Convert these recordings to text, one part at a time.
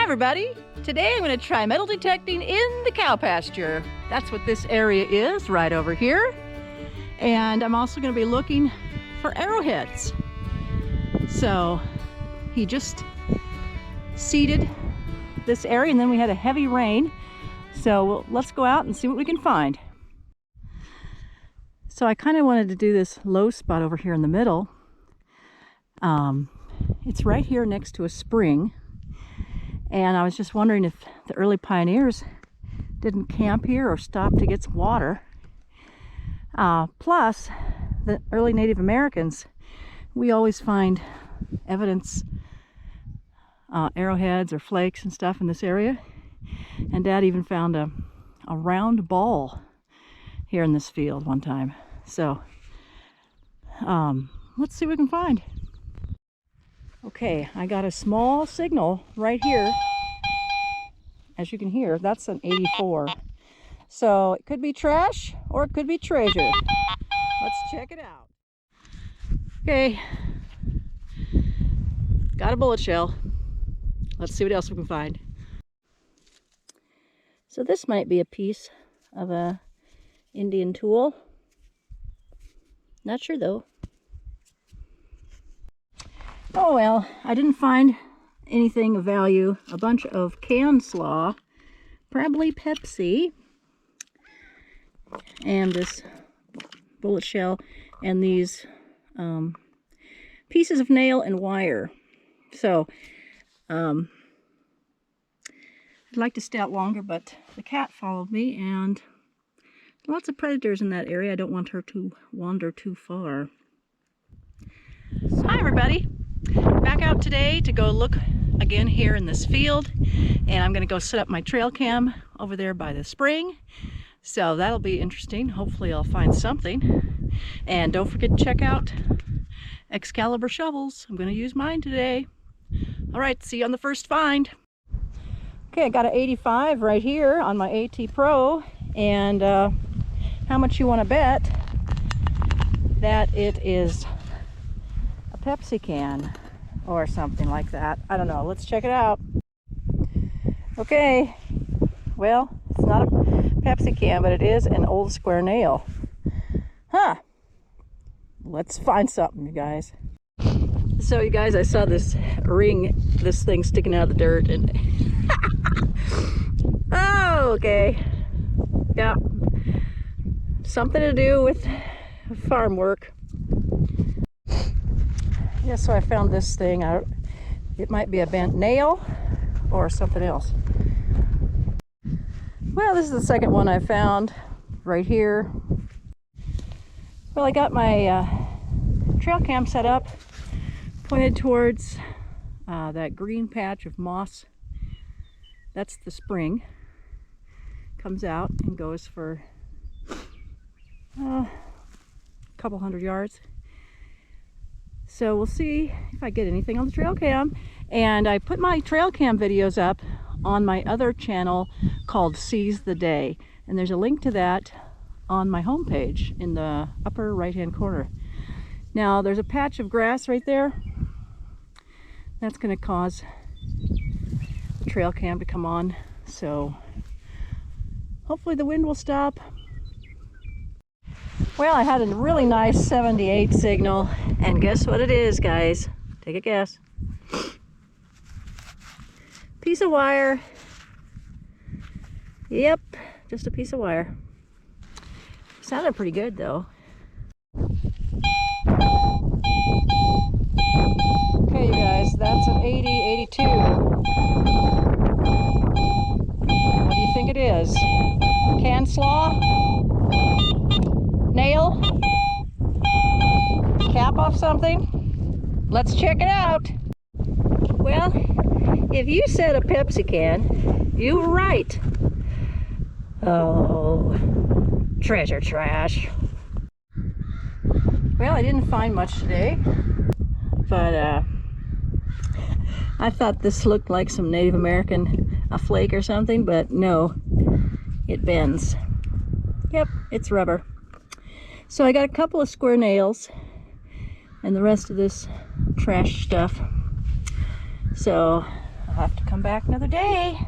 everybody! Today I'm going to try metal detecting in the cow pasture. That's what this area is right over here. And I'm also going to be looking for arrowheads. So he just seeded this area and then we had a heavy rain. So let's go out and see what we can find. So I kind of wanted to do this low spot over here in the middle. It's right here next to a spring. And I was just wondering if the early pioneers didn't camp here or stop to get some water. Plus, the early Native Americans, we always find evidence, arrowheads or flakes and stuff in this area. And Dad even found a round ball here in this field one time. So, let's see what we can find. Okay, I got a small signal right here. As you can hear, that's an 84. So it could be trash or it could be treasure. Let's check it out. Okay, got a bullet shell. Let's see what else we can find. So this might be a piece of a Indian tool. Not sure though. Oh well, I didn't find anything of value. A bunch of canned slaw, probably Pepsi, and this bullet shell, and these pieces of nail and wire. So, I'd like to stay out longer, but the cat followed me, and lots of predators in that area. I don't want her to wander too far. Hi everybody! Back out today to go look again here in this field, and I'm going to go set up my trail cam over there by the spring, so that'll be interesting. Hopefully I'll find something. And don't forget to check out Excalibur shovels. I'm going to use mine today. Alright, see you on the first find. Okay, I got an 85 right here on my AT Pro, and how much you want to bet that it is a Pepsi can or something like that. I don't know. Let's check it out. Okay, well, it's not a Pepsi can, but it is an old square nail. Huh. Let's find something, you guys. So you guys, I saw this thing sticking out of the dirt, and oh, okay. Yeah. Something to do with farm work. Yeah, so I found this thing out. It might be a bent nail or something else. Well, this is the second one I found right here. Well, I got my trail cam set up, pointed towards that green patch of moss. That's the spring. Comes out and goes for a couple hundred yards. So we'll see if I get anything on the trail cam. And I put my trail cam videos up on my other channel called Seize the Day. And there's a link to that on my homepage in the upper right hand corner. Now there's a patch of grass right there. That's going to cause the trail cam to come on. So hopefully the wind will stop. Well, I had a really nice 78 signal, and guess what it is, guys? Take a guess. Piece of wire. Yep, just a piece of wire. Sounded pretty good, though. Okay, you guys, that's an 80-82. What do you think it is? Can slaw? Nail? Cap off something? Let's check it out. Well, if you said a Pepsi can, you were right. Oh, treasure trash. Well, I didn't find much today, but I thought this looked like some Native American, a flake or something, but no, it bends. Yep, it's rubber. So I got a couple of square nails and the rest of this trash stuff. So I'll have to come back another day,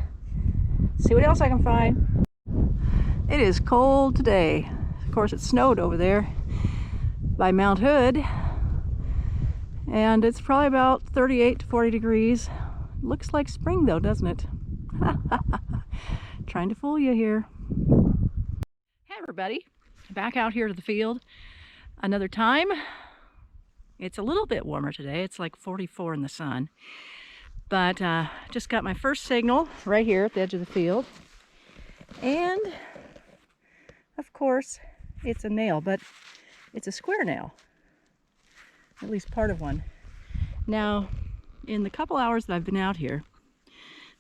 see what else I can find. It is cold today. Of course, it snowed over there by Mount Hood, and it's probably about 38 to 40 degrees. Looks like spring though, doesn't it? Trying to fool you here. Hey everybody, back out here to the field another time. It's a little bit warmer today. It's like 44 in the sun. But just got my first signal right here at the edge of the field. And of course, it's a nail, but it's a square nail. At least part of one. Now, in the couple hours that I've been out here,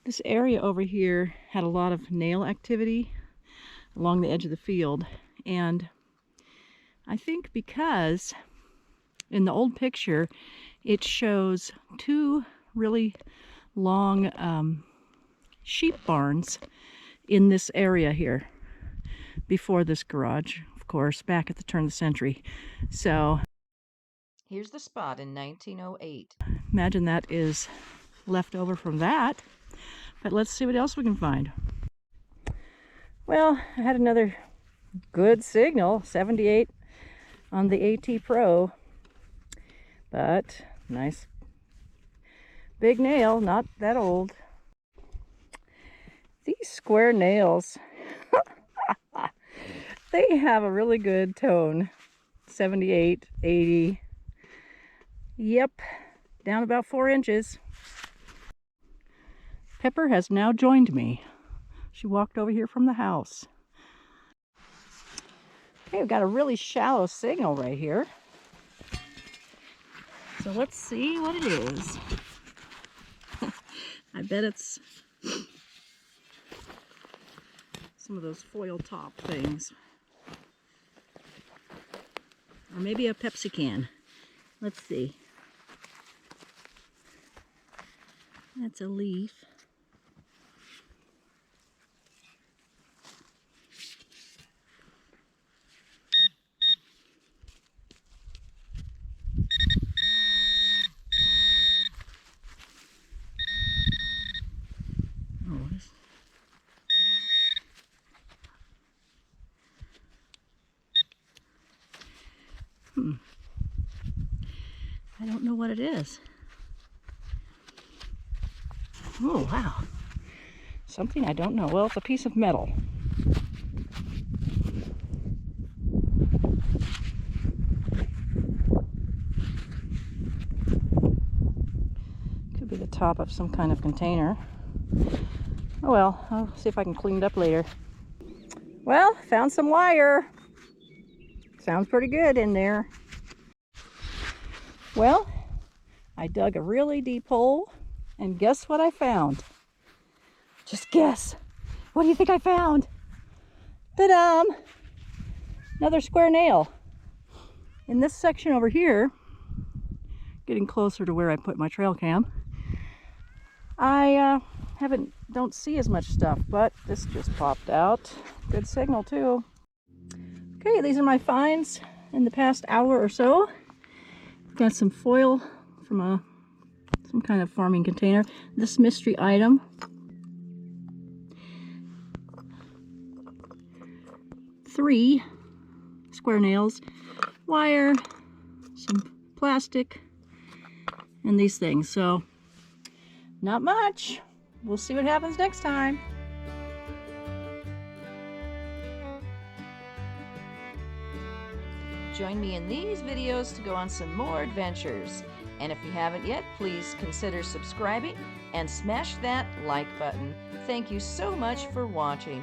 this area over here had a lot of nail activity along the edge of the field. And I think because in the old picture, it shows two really long sheep barns in this area here before this garage, of course, back at the turn of the century. So here's the spot in 1908. Imagine that is left over from that. But let's see what else we can find. Well, I had another good signal, 78 on the AT Pro. But nice big nail, not that old. These square nails, they have a really good tone. 78, 80. Yep, down about 4 inches. Pepper has now joined me. She walked over here from the house. Okay, we've got a really shallow signal right here. So let's see what it is. I bet it's some of those foil top things. Or maybe a Pepsi can. Let's see. That's a leaf. I don't know what it is. Oh, wow. Something I don't know. Well, it's a piece of metal. Could be the top of some kind of container. Oh well, I'll see if I can clean it up later. Well, found some wire. Sounds pretty good in there. Well, I dug a really deep hole, and guess what I found? Just guess. What do you think I found? Ta-da! Another square nail. In this section over here, getting closer to where I put my trail cam, I don't see as much stuff, but this just popped out. Good signal too. Okay, these are my finds in the past hour or so. Got some foil from some kind of farming container. This mystery item. Three square nails, wire, some plastic, and these things. So, not much. We'll see what happens next time. Join me in these videos to go on some more adventures. And if you haven't yet, please consider subscribing and smash that like button. Thank you so much for watching.